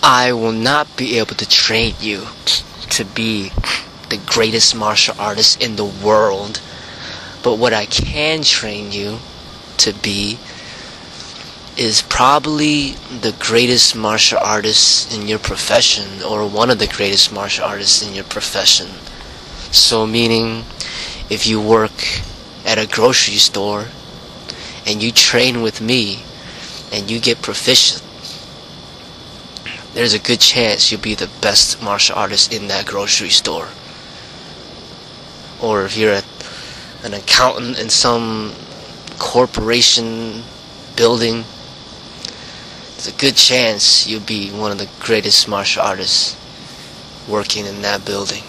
I will not be able to train you to be the greatest martial artist in the world, but what I can train you to be is probably the greatest martial artist in your profession, or one of the greatest martial artists in your profession. So meaning, if you work at a grocery store and you train with me and you get proficient, there's a good chance you'll be the best martial artist in that grocery store. Or if you're an accountant in some corporation building, there's a good chance you'll be one of the greatest martial artists working in that building.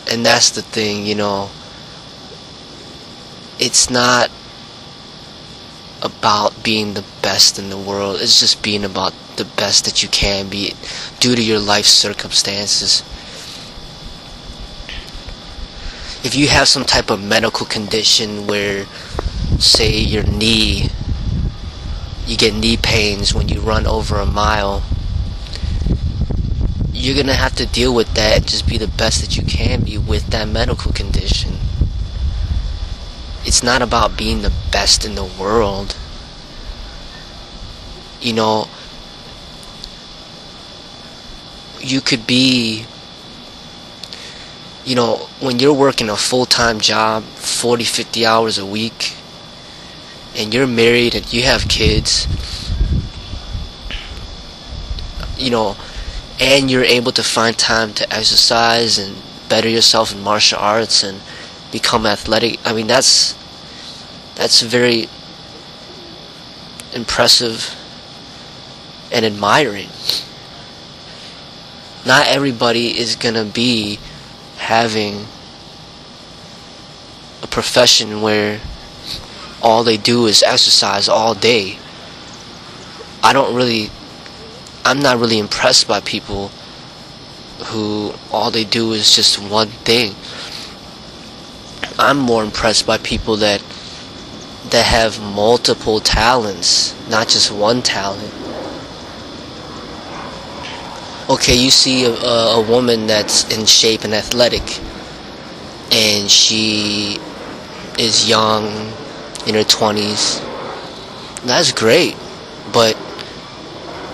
And that's the thing, you know, it's not about being the best in the world. It's just being about the best that you can be due to your life circumstances. If you have some type of medical condition where, say, your knee, you get knee pains when you run over a mile, you're gonna have to deal with that and just be the best that you can be with that medical condition. It's not about being the best in the world. You know, you could be, you know, when you're working a full-time job, 40, 50 hours a week, and you're married and you have kids, you know, and you're able to find time to exercise and better yourself in martial arts and become athletic. I mean, that's very impressive and admiring. Not everybody is gonna be having a profession where all they do is exercise all day. I'm not really impressed by people who all they do is just one thing. I'm more impressed by people that have multiple talents, not just one talent. Okay, you see a woman that's in shape and athletic, and she is young, in her 20s. That's great, but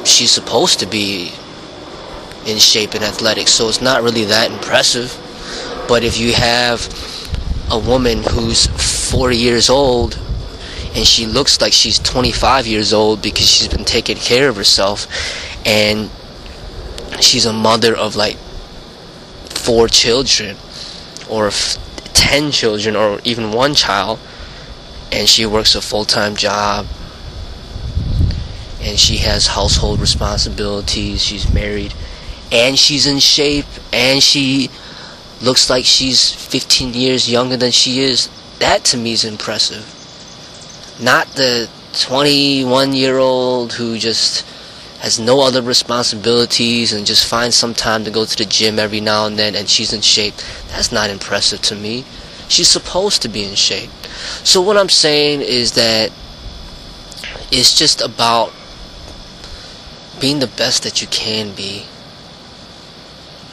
she's supposed to be in shape and athletic, so it's not really that impressive. But if you have a woman who's 40 years old and she looks like she's 25 years old because she's been taking care of herself, and she's a mother of like 4 children or 10 children or even 1 child, and she works a full-time job and she has household responsibilities, she's married, and she's in shape, and she looks like she's 15 years younger than she is, that to me is impressive. Not the 21-year-old who just has no other responsibilities and just finds some time to go to the gym every now and then and she's in shape. That's not impressive to me. She's supposed to be in shape. So what I'm saying is that it's just about being the best that you can be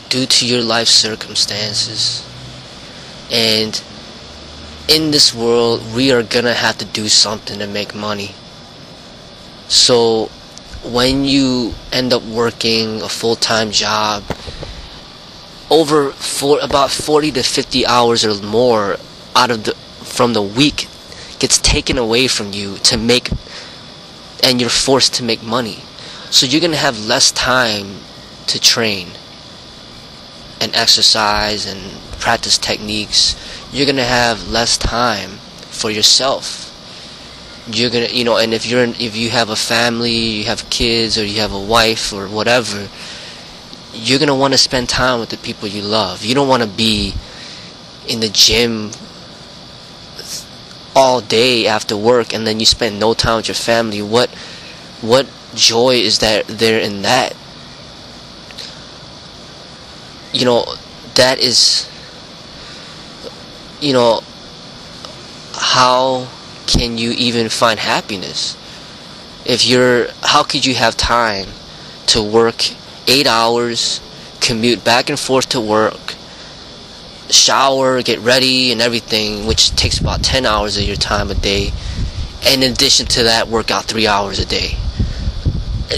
due to your life circumstances. And in this world, we are gonna have to do something to make money. So when you end up working a full-time job, about 40 to 50 hours or more from the week gets taken away from you and you're forced to make money. So you're gonna have less time to train and exercise and practice techniques. You're gonna have less time for yourself. You're gonna, you know, and if you have a family, you have kids, or you have a wife or whatever, you're gonna want to spend time with the people you love. You don't want to be in the gym all day after work and then you spend no time with your family. What joy is there in that? You know, that is, you know, how can you even find happiness? How could you have time to work 8 hours, commute back and forth to work, shower, get ready and everything, which takes about 10 hours of your time a day, and in addition to that, work out 3 hours a day.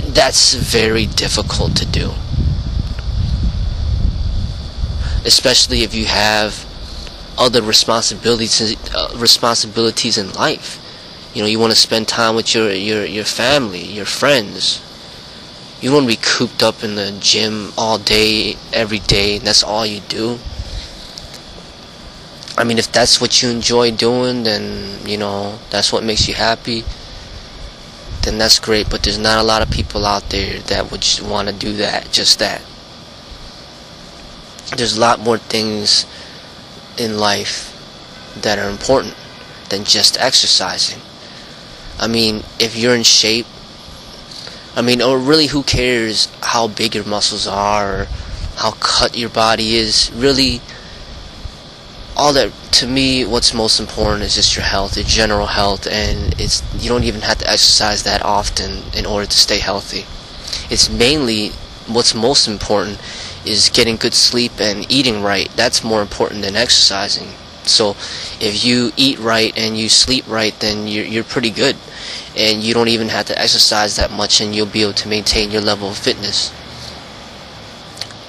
That's very difficult to do, especially if you have other responsibilities in life. You want to spend time with your family, your friends. You don't want to be cooped up in the gym all day, every day, and that's all you do. I mean, if that's what you enjoy doing, then, that's what makes you happy, then that's great. But there's not a lot of people out there that would just want to do that, just that. There's a lot more things in life that are important than just exercising. I mean, if you're in shape, or really, who cares how big your muscles are or how cut your body is? Really, all that, to me, what's most important is just your health, your general health, and you don't even have to exercise that often in order to stay healthy. It's mainly, what's most important is getting good sleep and eating right. That's more important than exercising. So if you eat right and you sleep right, then you're pretty good, and you don't even have to exercise that much, and you'll be able to maintain your level of fitness.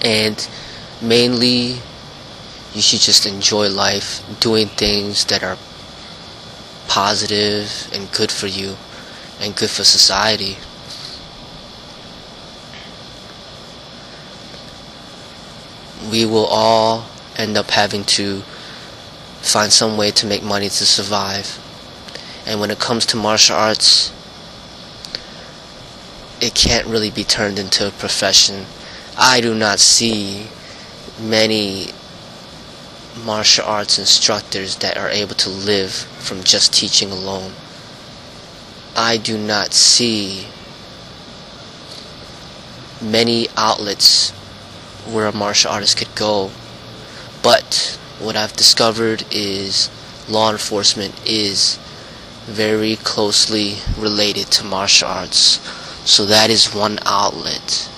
And mainly, you should just enjoy life, doing things that are positive and good for you and good for society. We will all end up having to find some way to make money to survive. And when it comes to martial arts, it can't really be turned into a profession. I do not see many martial arts instructors that are able to live from just teaching alone. I do not see many outlets where a martial artist could go. But what I've discovered is law enforcement is very closely related to martial arts. So that is one outlet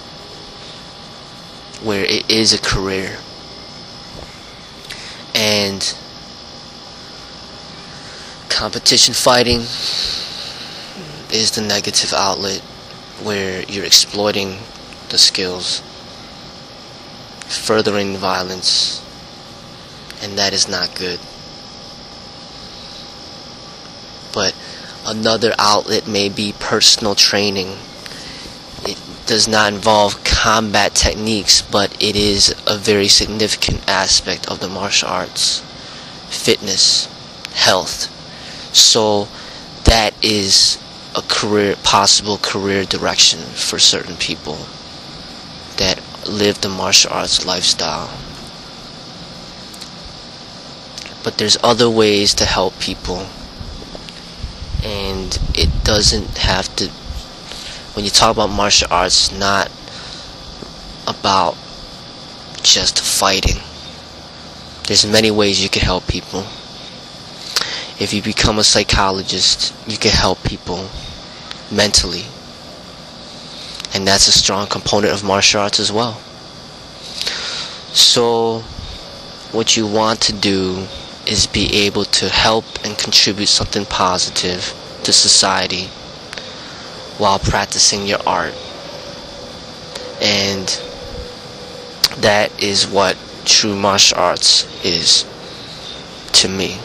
where it is a career. And competition fighting is the negative outlet where you're exploiting the skills, furthering violence, and that is not good. But another outlet may be personal training. It does not involve combat techniques, but it is a very significant aspect of the martial arts. Fitness, health. So that is a possible career direction for certain people that live the martial arts lifestyle. But there's other ways to help people, and it doesn't have to, when you talk about martial arts, not about just fighting. There's many ways you can help people. If you become a psychologist, you can help people mentally, and that's a strong component of martial arts as well. So what you want to do is be able to help and contribute something positive to society while practicing your art. And that is what true martial arts is to me.